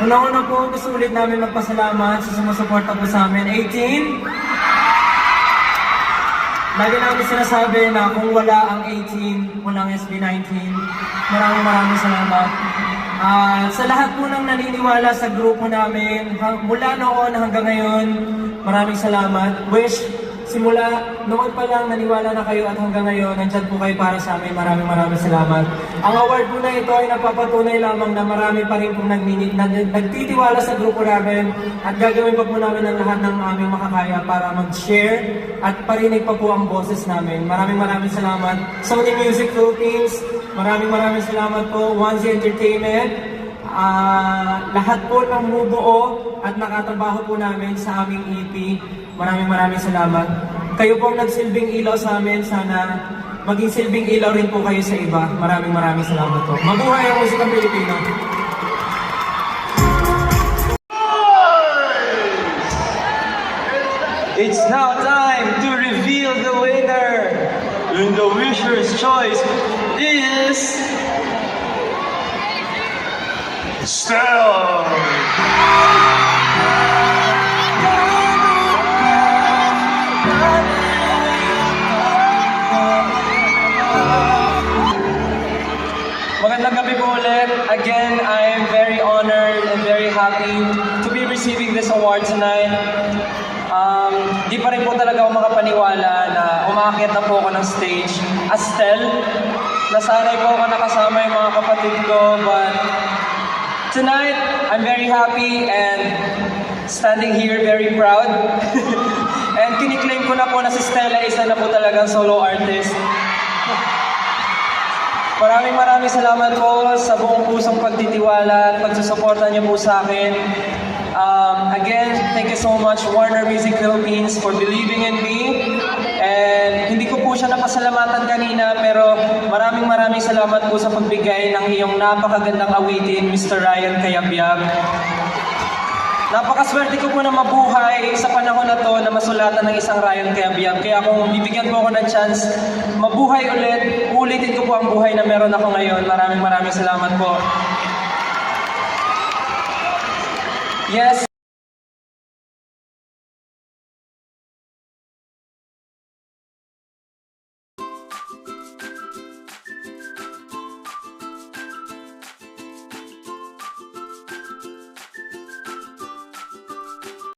Una-una po, gusto ulit namin magpasalamat sa sumusuporta po sa amin. 18! Lagi namin sinasabi na kung wala ang 18, walang SB19. Maraming salamat. Sa lahat po ng naniniwala sa grupo namin, mula noon hanggang ngayon, maraming salamat. Wish, simula noon pa lang naniwala na kayo at hanggang ngayon, nandyan po kayo para sa amin. Maraming salamat. Ang award po na ito ay napapatunay lamang na marami pa rin pong nagtitiwala sa grupo namin at gagawin pa po namin ang lahat ng aming makakaya para mag-share at parinig pa po ang boses namin. Maraming salamat. Sony Music Philippines, maraming salamat po. Onesie Entertainment, lahat po ng bumubuo at nakatrabaho po namin sa aming EP. Maraming salamat. Kayo pong nagsilbing ilaw sa amin. Sana maging silbing ilaw rin po kayo sa iba. Maraming salamat po. Mabuhay ang musikang Pilipino. It's now time to reveal the winner. And the winner's choice is Stella. Magandang gabi po ulit. Again, I am very honored and very happy to be receiving this award tonight. Di pa rin po talaga ako makapaniwala na umakyat na po ako ng stage as Stel. Nasanay po ako nakasama yung mga kapatid ko, but tonight, I'm very happy and standing here very proud. And kiniklaim ko na po na si Stella isa na po talagang solo artist. Maraming salamat po sa buong pusong pagtitiwala at pagsusuporta niyo po sa akin. Again, thank you so much Warner Music Philippines for believing in me. And hindi ko po siya napasalamatan kanina, pero maraming salamat po sa pagbigay ng iyong napakagandang awitin, Mr. Ryan Cayabyab. Napakaswerte ko po na mabuhay sa panahon na to na masulatan ng isang Ryan Cayabyab. Kaya kung bibigyan po ako ng chance mabuhay ulit, ulitin ko po ang buhay na meron ako ngayon. Maraming salamat po. Yes.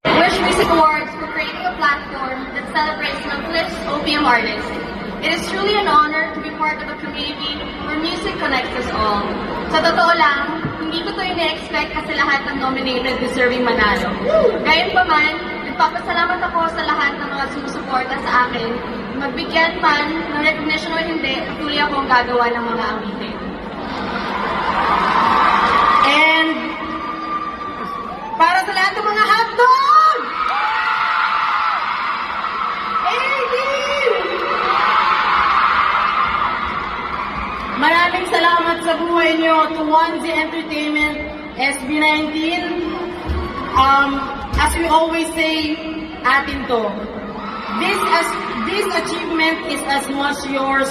Wish Music Awards for creating a platform that celebrates and uplifts OPM artists. It is truly an honor to be part of a community where music connects us all. Sa totoo lang, hindi ko ito ina-expect kasi lahat ng nominated deserving manalo. Gayunpaman, nagpapasalamat ako sa lahat ng mga sumusuporta sa akin. Magbigyan man ng recognition o hindi, tuloy akong gagawa ng mga awitin. And para sa lahat ng mga hotdog! Maraming salamat sa buhay niyo to Onesie Entertainment, SB19. As we always say, atin to. This achievement is as much yours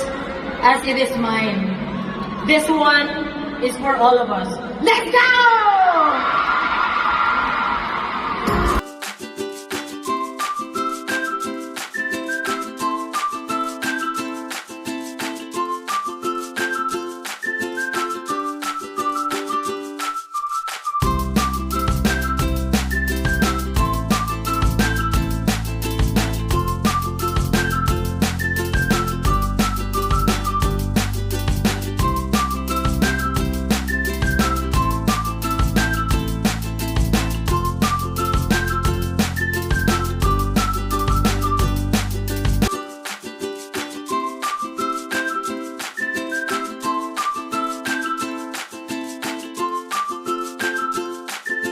as it is mine. This one is for all of us. Let's go!